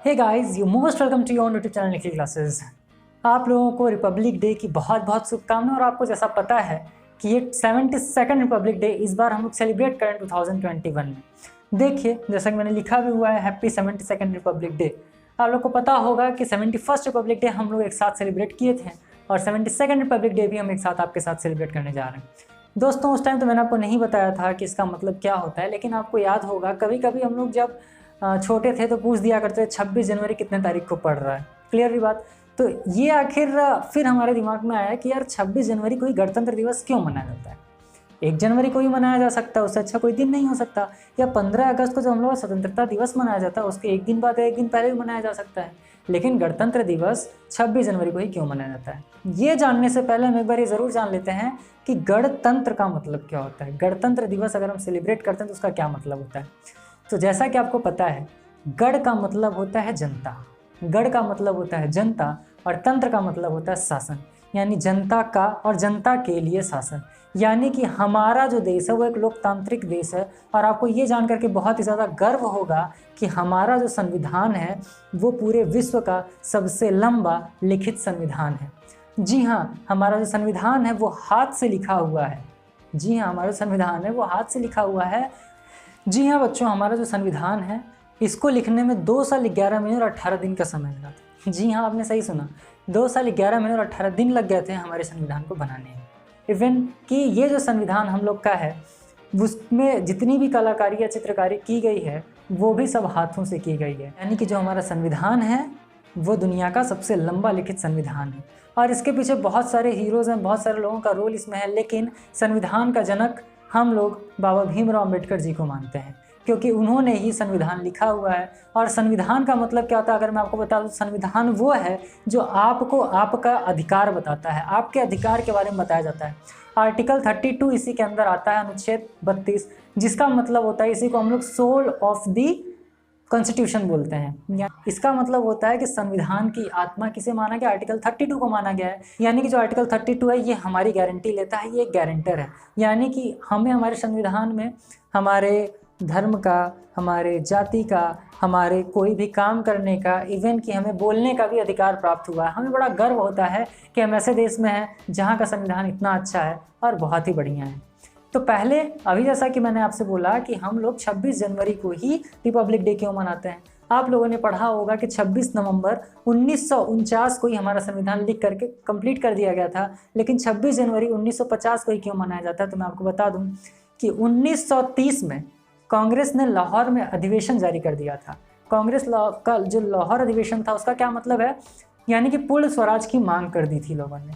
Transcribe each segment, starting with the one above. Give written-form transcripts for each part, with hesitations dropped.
Hey guys, you most welcome to your YouTube channel Nikhil classes. आप लोगों को Republic day की बहुत बहुत शुभकामनाएं। और आपको जैसा पता है कि ये 72nd रिपब्लिक डे इस बार हम लोग सेलिब्रेट करें 2021 में। देखिए, जैसा कि मैंने लिखा भी हुआ है, हैप्पी 72nd रिपब्लिक डे। आप लोग को पता होगा कि 71st रिपब्लिक डे हम लोग एक साथ सेलिब्रेट किए थे और 72nd रिपब्लिक डे भी हम एक साथ आपके साथ सेलिब्रेट करने जा रहे हैं। दोस्तों, उस टाइम तो मैंने आपको नहीं बताया था कि इसका मतलब क्या होता है, लेकिन आपको याद होगा कभी कभी हम लोग जब छोटे थे तो पूछ दिया करते थे 26 जनवरी कितने तारीख को पड़ रहा है। क्लियर भी बात। तो ये आखिर फिर हमारे दिमाग में आया कि यार 26 जनवरी को ही गणतंत्र दिवस क्यों मनाया जाता है। 1 जनवरी को ही मनाया जा सकता है, उससे अच्छा कोई दिन नहीं हो सकता। या 15 अगस्त को जो हम लोग स्वतंत्रता दिवस मनाया जाता है उसके एक दिन बाद एक दिन पहले भी मनाया जा सकता है, लेकिन गणतंत्र दिवस 26 जनवरी को ही क्यों मनाया जाता है। ये जानने से पहले हम एक बार ये ज़रूर जान लेते हैं कि गणतंत्र का मतलब क्या होता है। गणतंत्र दिवस अगर हम सेलिब्रेट करते हैं तो उसका क्या मतलब होता है। तो जैसा कि आपको पता है, गण का मतलब होता है जनता, गण का मतलब होता है जनता, और तंत्र का मतलब होता है शासन, यानी जनता का और जनता के लिए शासन। यानी कि हमारा जो देश है वो एक लोकतांत्रिक देश है। और आपको ये जान करके बहुत ही ज़्यादा गर्व होगा कि हमारा जो संविधान है वो पूरे विश्व का सबसे लंबा लिखित संविधान है। जी हाँ, हमारा जो संविधान है वो हाथ से लिखा हुआ है। जी हाँ, हमारा संविधान है वो हाथ से लिखा हुआ है। जी हाँ बच्चों, हमारा जो संविधान है इसको लिखने में 2 साल 11 महीने और 18 दिन का समय लगा था। जी हाँ, आपने सही सुना, 2 साल 11 महीने और 18 दिन लग गए थे हमारे संविधान को बनाने में। इवन कि ये जो संविधान हम लोग का है उसमें जितनी भी कलाकारी या चित्रकारी की गई है वो भी सब हाथों से की गई है। यानी कि जो हमारा संविधान है वो दुनिया का सबसे लंबा लिखित संविधान है। और इसके पीछे बहुत सारे हीरोज़ हैं, बहुत सारे लोगों का रोल इसमें है, लेकिन संविधान का जनक हम लोग बाबा भीमराव अम्बेडकर जी को मानते हैं, क्योंकि उन्होंने ही संविधान लिखा हुआ है। और संविधान का मतलब क्या होता है अगर मैं आपको बता दूं, संविधान वो है जो आपको आपका अधिकार बताता है, आपके अधिकार के बारे में बताया जाता है। आर्टिकल 32 इसी के अंदर आता है, अनुच्छेद 32, जिसका मतलब होता है, इसी को हम लोग सोल ऑफ दी कॉन्स्टिट्यूशन बोलते हैं। इसका मतलब होता है कि संविधान की आत्मा किसे माना गया, आर्टिकल 32 को माना गया है। यानी कि जो आर्टिकल 32 है ये हमारी गारंटी लेता है, ये एक गारंटर है। यानी कि हमें हमारे संविधान में हमारे धर्म का, हमारे जाति का, हमारे कोई भी काम करने का, इवन कि हमें बोलने का भी अधिकार प्राप्त हुआ है। हमें बड़ा गर्व होता है कि हम ऐसे देश में हैं जहाँ का संविधान इतना अच्छा है और बहुत ही बढ़िया है। तो पहले अभी जैसा कि मैंने आपसे बोला कि हम लोग 26 जनवरी को ही रिपब्लिक डे क्यों मनाते हैं। आप लोगों ने पढ़ा होगा कि 26 नवंबर 1949 को ही हमारा संविधान लिख करके कंप्लीट कर दिया गया था, लेकिन 26 जनवरी 1950 को ही क्यों मनाया जाता है। तो मैं आपको बता दूं कि 1930 में कांग्रेस ने लाहौर में अधिवेशन जारी कर दिया था। कांग्रेस का जो लाहौर अधिवेशन था उसका क्या मतलब है, यानी कि पूर्ण स्वराज की मांग कर दी थी लोगों ने।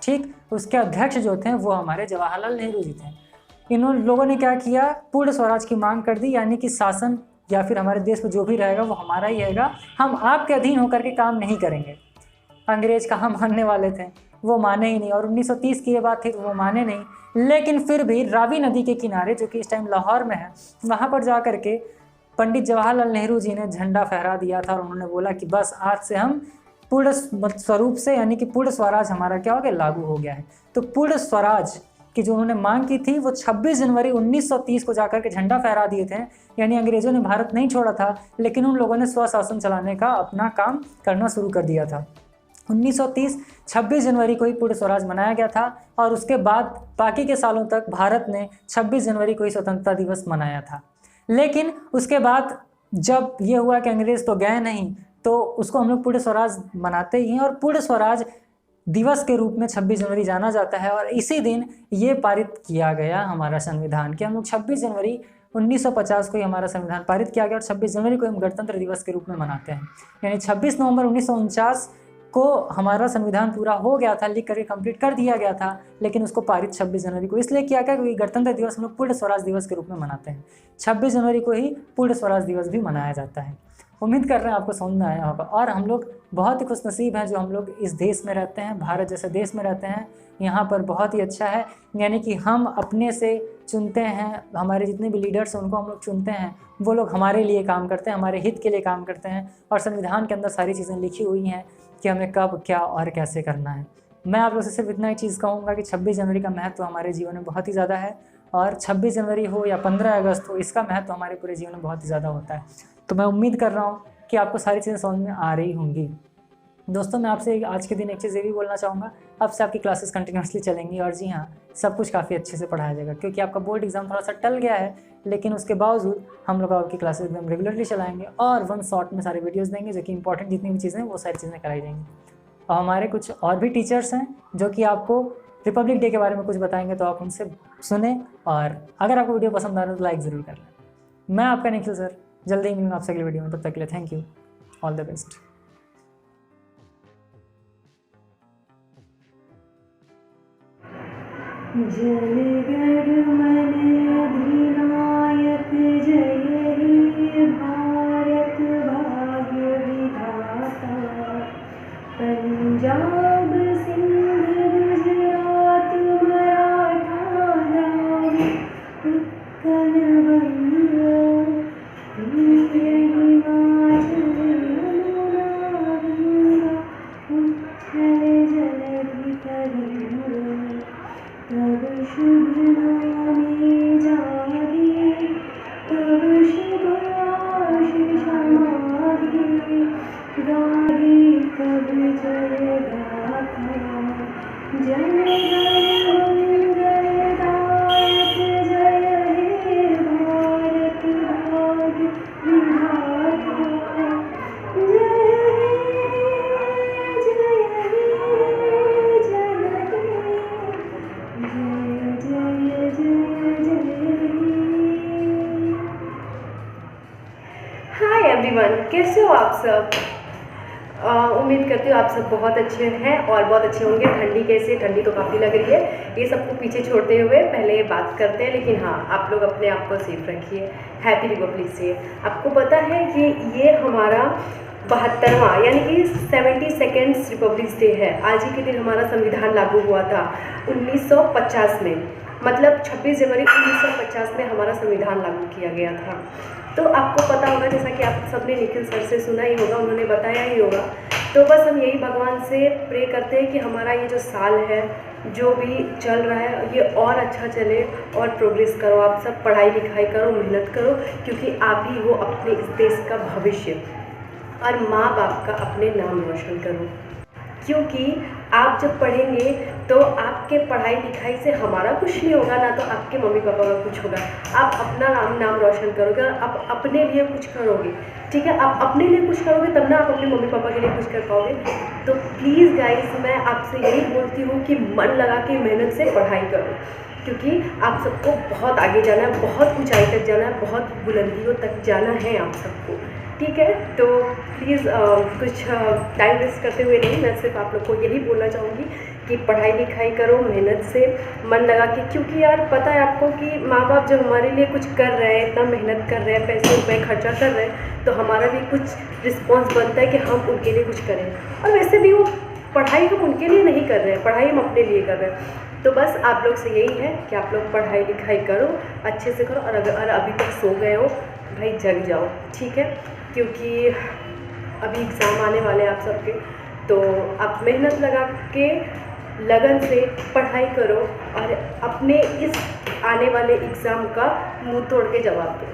ठीक, उसके अध्यक्ष जो थे वो हमारे जवाहरलाल नेहरू जी थे। इन लोगों ने क्या किया, पूर्ण स्वराज की मांग कर दी, यानी कि शासन या फिर हमारे देश में जो भी रहेगा वो हमारा ही रहेगा, हम आपके अधीन होकर के काम नहीं करेंगे। अंग्रेज कहाँ मानने वाले थे, वो माने ही नहीं। और 1930 की ये बात थी तो वो माने नहीं, लेकिन फिर भी रावी नदी के किनारे, जो कि इस टाइम लाहौर में है, वहाँ पर जा करके पंडित जवाहरलाल नेहरू जी ने झंडा फहरा दिया था और उन्होंने बोला कि बस आज से हम पूर्ण स्वरूप से, यानी कि पूर्ण स्वराज हमारा क्या हो गया, लागू हो गया है। तो पूर्ण स्वराज की जो उन्होंने मांग की थी वो 26 जनवरी 1930 को जाकर के झंडा फहरा दिए थे। यानी अंग्रेजों ने भारत नहीं छोड़ा था, लेकिन उन लोगों ने स्वशासन चलाने का अपना काम करना शुरू कर दिया था। 1930 26 जनवरी को ही पूर्ण स्वराज मनाया गया था और उसके बाद बाकी के सालों तक भारत ने 26 जनवरी को ही स्वतंत्रता दिवस मनाया था। लेकिन उसके बाद जब ये हुआ कि अंग्रेज तो गए नहीं, तो उसको हम लोग पूर्ण स्वराज मनाते ही हैं और पूर्ण स्वराज दिवस के रूप में 26 जनवरी जाना जाता है। और इसी दिन ये पारित किया गया हमारा संविधान कि हम लोग 26 जनवरी 1950 को ही हमारा संविधान पारित किया गया और 26 जनवरी को हम गणतंत्र दिवस के रूप में मनाते हैं। यानी 26 नवंबर 1949 को हमारा संविधान पूरा हो गया था, लिख करके कंप्लीट कर दिया गया था, लेकिन उसको पारित 26 जनवरी को इसलिए किया गया क्योंकि गणतंत्र दिवस हम लोग पूर्ण स्वराज दिवस के रूप में मनाते हैं। 26 जनवरी को ही पूर्ण स्वराज दिवस भी मनाया जाता है। उम्मीद कर रहे हैं आपको समझ में आया होगा। और हम लोग बहुत ही खुशनसीब हैं जो हम लोग इस देश में रहते हैं, भारत जैसे देश में रहते हैं। यहाँ पर बहुत ही अच्छा है, यानी कि हम अपने से चुनते हैं, हमारे जितने भी लीडर्स हैं उनको हम लोग चुनते हैं, वो लोग हमारे लिए काम करते हैं, हमारे हित के लिए काम करते हैं। और संविधान के अंदर सारी चीज़ें लिखी हुई हैं कि हमें कब क्या और कैसे करना है। मैं आप लोग से सिर्फ इतना ही चीज़ कहूँगा कि 26 जनवरी का महत्व हमारे जीवन में बहुत ही ज़्यादा है, और 26 जनवरी हो या 15 अगस्त हो, इसका महत्व हमारे पूरे जीवन में बहुत ही ज़्यादा होता है। तो मैं उम्मीद कर रहा हूँ कि आपको सारी चीज़ें समझ में आ रही होंगी। दोस्तों मैं आपसे आज के दिन एक चीज़ ये भी बोलना चाहूँगा, अब से आपकी क्लासेस कंटिन्यूसली चलेंगी और जी हाँ, सब कुछ काफ़ी अच्छे से पढ़ाया जाएगा, क्योंकि आपका बोर्ड एग्जाम थोड़ा सा टल गया है, लेकिन उसके बावजूद हम लोग आपकी क्लासेस एकदम रेगुलरली चलाएंगे और वन शॉट में सारे वीडियोस देंगे, जो कि इंपॉर्टेंट जितनी भी चीज़ें हैं वो सारी चीज़ें कराई जाएंगी। और हमारे कुछ और भी टीचर्स हैं जो कि आपको रिपब्लिक डे के बारे में कुछ बताएंगे, तो आप उनसे सुने और अगर आपको वीडियो पसंद आ रहा है तो लाइक ज़रूर कर लें। मैं आपका निखिल सर, जल्दी ही मिलूंगा आपसे अगली वीडियो में, तब तक के लिए thank you, all the best. जनगण मन अधिनायक जय हे भारत भाग्य विधाता। पंजाब सिंध गुजरात मराठा द्राविड़ उत्कल बंग हिमाचल यमुना गंगा उत्कल जलधि तरंग। तब शुभ नामे जागे तब शुभ आशीष मागे गागे तब जय गाथा। जनगण मंगलदायक जय हे भारत भाग्य विधाता। हाय एवरीवन, कैसे हो आप सब? उम्मीद करती हूँ आप सब बहुत अच्छे हैं और बहुत अच्छे होंगे। ठंडी कैसे? ठंडी तो काफ़ी लग रही है। ये सबको पीछे छोड़ते हुए पहले बात करते हैं, लेकिन हाँ, आप लोग अपने आप को सेफ रखिए। Happy Republic day. आपको पता है कि ये हमारा 72वां यानी कि 72nd रिपब्लिक डे है। आज ही के दिन हमारा संविधान लागू हुआ था 1950 में, मतलब 26 जनवरी 1950 में हमारा संविधान लागू किया गया था। तो आपको पता होगा, जैसा कि आप सबने निखिल सर से सुना ही होगा, उन्होंने बताया ही होगा। तो बस हम यही भगवान से प्रे करते हैं कि हमारा ये जो साल है, जो भी चल रहा है, ये और अच्छा चले और प्रोग्रेस करो। आप सब पढ़ाई लिखाई करो, मेहनत करो, क्योंकि आप ही हो अपने इस देश का भविष्य और माँ बाप का अपने नाम रोशन करो। क्योंकि आप जब पढ़ेंगे तो आपके पढ़ाई लिखाई से हमारा कुछ नहीं होगा, ना तो आपके मम्मी पापा का कुछ होगा। आप अपना नाम रोशन करोगे और आप अपने लिए कुछ करोगे, ठीक है? आप अपने लिए कुछ करोगे तब ना आप अपने मम्मी पापा के लिए कुछ कर पाओगे। तो प्लीज़ गाइस, मैं आपसे यही बोलती हूँ कि मन लगा के मेहनत से पढ़ाई करो, क्योंकि आप सबको बहुत आगे जाना है, बहुत ऊंचाई तक जाना है, बहुत बुलंदियों तक जाना है आप सबको, ठीक है? तो प्लीज़ कुछ टाइम वेस्ट करते हुए नहीं, मैं सिर्फ आप लोग को यही बोलना चाहूँगी कि पढ़ाई लिखाई करो मेहनत से, मन लगा के। क्योंकि यार पता है आपको कि माँ बाप जब हमारे लिए कुछ कर रहे हैं, इतना मेहनत कर रहे हैं, पैसे रुपए खर्चा कर रहे हैं, तो हमारा भी कुछ रिस्पॉन्स बनता है कि हम उनके लिए कुछ करें। और वैसे भी वो पढ़ाई हम उनके लिए नहीं कर रहे हैं, पढ़ाई हम अपने लिए कर रहे हैं। तो बस आप लोग से यही है कि आप लोग पढ़ाई लिखाई करो, अच्छे से करो। और अगर अभी तक सो गए हो भाई, जग जाओ, ठीक है? क्योंकि अभी एग्ज़ाम आने वाले हैं आप सबके, तो आप मेहनत लगा के लगन से पढ़ाई करो और अपने इस आने वाले एग्ज़ाम का मुंह तोड़ के जवाब दो,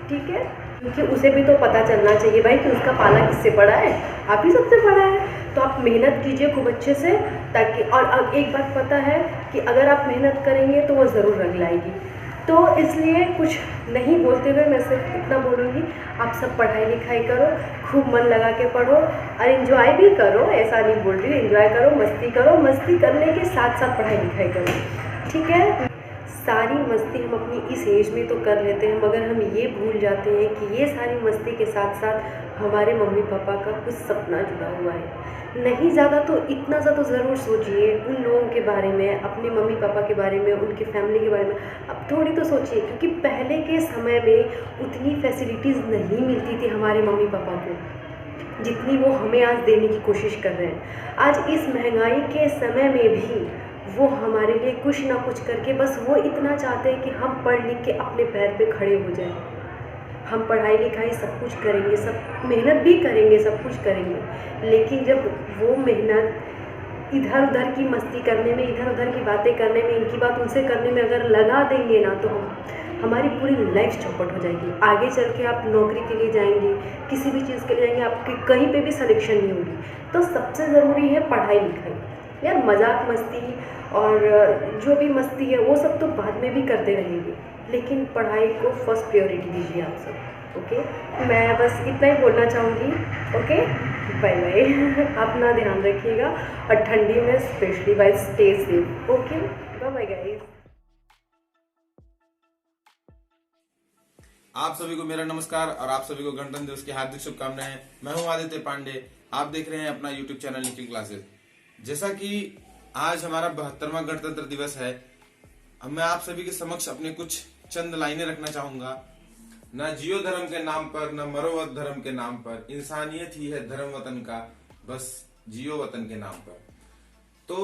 ठीक है? क्योंकि उसे भी तो पता चलना चाहिए भाई कि उसका पाला किससे पड़ा है, आप ही सबसे पड़ा है। तो आप मेहनत कीजिए खूब अच्छे से, ताकि और एक बात पता है कि अगर आप मेहनत करेंगे तो वो ज़रूर रंग लाएगी। तो इसलिए कुछ नहीं बोलते हुए मैं सिर्फ इतना बोलूँगी, आप सब पढ़ाई लिखाई करो, खूब मन लगा के पढ़ो और एंजॉय भी करो। ऐसा नहीं बोल रही, एंजॉय करो, मस्ती करो, मस्ती करने के साथ साथ पढ़ाई लिखाई करो, ठीक है? सारी मस्ती हम अपनी इस एज में तो कर लेते हैं, मगर हम ये भूल जाते हैं कि ये सारी मस्ती के साथ साथ हमारे मम्मी पापा का कुछ सपना जुड़ा हुआ है। नहीं ज़्यादा तो इतना सा तो ज़रूर सोचिए उन लोगों के बारे में, अपने मम्मी पापा के बारे में, उनकी फैमिली के बारे में। अब थोड़ी तो सोचिए, क्योंकि पहले के समय में उतनी फैसिलिटीज़ नहीं मिलती थी हमारे मम्मी पापा को, जितनी वो हमें आज देने की कोशिश कर रहे हैं। आज इस महंगाई के समय में भी वो हमारे लिए कुछ ना कुछ करके, बस वो इतना चाहते हैं कि हम पढ़ लिख के अपने पैर पे खड़े हो जाएं। हम पढ़ाई लिखाई सब कुछ करेंगे, सब मेहनत भी करेंगे, सब कुछ करेंगे, लेकिन जब वो मेहनत इधर उधर की मस्ती करने में, इधर उधर की बातें करने में, इनकी बात उनसे करने में अगर लगा देंगे ना, तो हमारी पूरी लाइफ चौपट हो जाएगी। आगे चल के आप नौकरी के लिए जाएंगे, किसी भी चीज़ के लिए जाएंगे, आपकी कहीं पे भी सिलेक्शन नहीं होगी। तो सबसे ज़रूरी है पढ़ाई लिखाई। यार मजाक मस्ती और जो भी मस्ती है वो सब तो बाद में भी करते रहेंगे, लेकिन पढ़ाई को फर्स्ट प्रायोरिटी दीजिए आप सब। ओके, मैं बस इतना ही बोलना चाहूँगी। Okay, bye bye. अपना ध्यान रखिएगा और ठंडी में specially bye stay safe. Okay, bye bye guys. आप सभी को मेरा नमस्कार और आप सभी को गणतंत्र दिवस की हार्दिक शुभकामनाएं। मैं हूं आदित्य पांडे, आप देख रहे हैं अपना YouTube चैनल निखिल क्लासेस। जैसा कि आज हमारा 72वां गणतंत्र दिवस है, अब मैं आप सभी के समक्ष अपने कुछ चंद लाइनें रखना चाहूंगा। न जियो धर्म के नाम पर, न मरो धर्म के नाम पर, इंसानियत ही है धर्म वतन का, बस जियो वतन के नाम पर। तो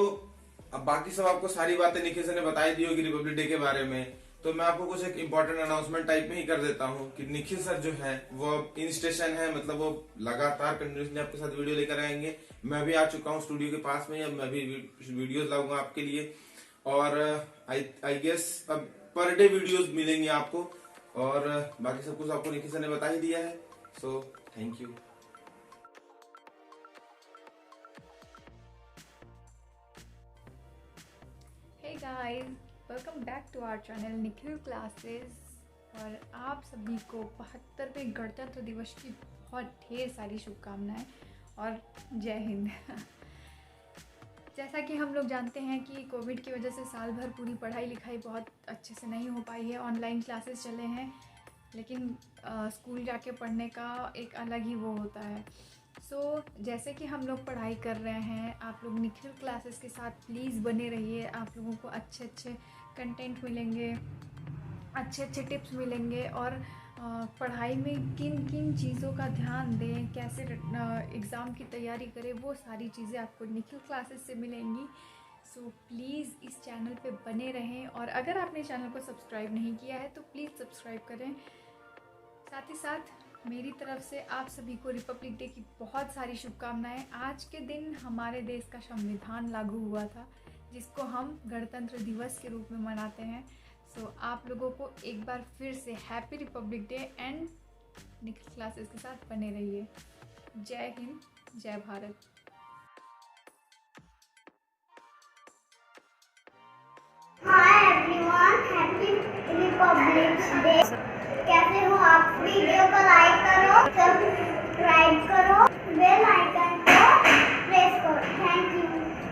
अब बाकी सब आपको सारी बातें निखिल सर ने बताई दी होगी रिपब्लिक डे के बारे में, तो मैं आपको कुछ एक इम्पोर्टेंट अनाउंसमेंट टाइप में ही कर देता हूँ कि निखिल सर जो है वो इन स्टेशन है, मतलब वो लगातार कंटिन्यूसली आपके साथ वीडियो लेकर आएंगे। मैं भी आ चुका हूँ स्टूडियो के पास में, अब मैं भी वीडियोस लाऊंगा आपके लिए और आई गेस अब पर डे वीडियोस मिलेंगे आपको और बाकी सब कुछ आपको निखिल सर ने बता ही दिया है। So thank you. Hey guys, welcome back to our channel Nikhil classes. और आप सभी को 72वें गणतंत्र दिवस की बहुत ढेर सारी शुभकामनाएं और जय हिंद। जैसा कि हम लोग जानते हैं कि कोविड की वजह से साल भर पूरी पढ़ाई लिखाई बहुत अच्छे से नहीं हो पाई है, ऑनलाइन क्लासेस चले हैं, लेकिन स्कूल जाके पढ़ने का एक अलग ही वो होता है। जैसे कि हम लोग पढ़ाई कर रहे हैं, आप लोग निखिल क्लासेस के साथ प्लीज़ बने रहिए। आप लोगों को अच्छे अच्छे कंटेंट मिलेंगे, अच्छे अच्छे टिप्स मिलेंगे और पढ़ाई में किन किन चीज़ों का ध्यान दें, कैसे एग्ज़ाम की तैयारी करें, वो सारी चीज़ें आपको निखिल क्लासेस से मिलेंगी। सो प्लीज़ इस चैनल पे बने रहें और अगर आपने चैनल को सब्सक्राइब नहीं किया है तो प्लीज़ सब्सक्राइब करें। साथ ही साथ मेरी तरफ से आप सभी को रिपब्लिक डे की बहुत सारी शुभकामनाएं। आज के दिन हमारे देश का संविधान लागू हुआ था, जिसको हम गणतंत्र दिवस के रूप में मनाते हैं। आप लोगों को एक बार फिर से happy Republic day and Nikhil classes के साथ बने रहिए। जय हिंद, जय Bharat. Hi everyone, happy Republic day. कैसे हो आप? वीडियो को लाइक करो, सब्सक्राइब करो, बेल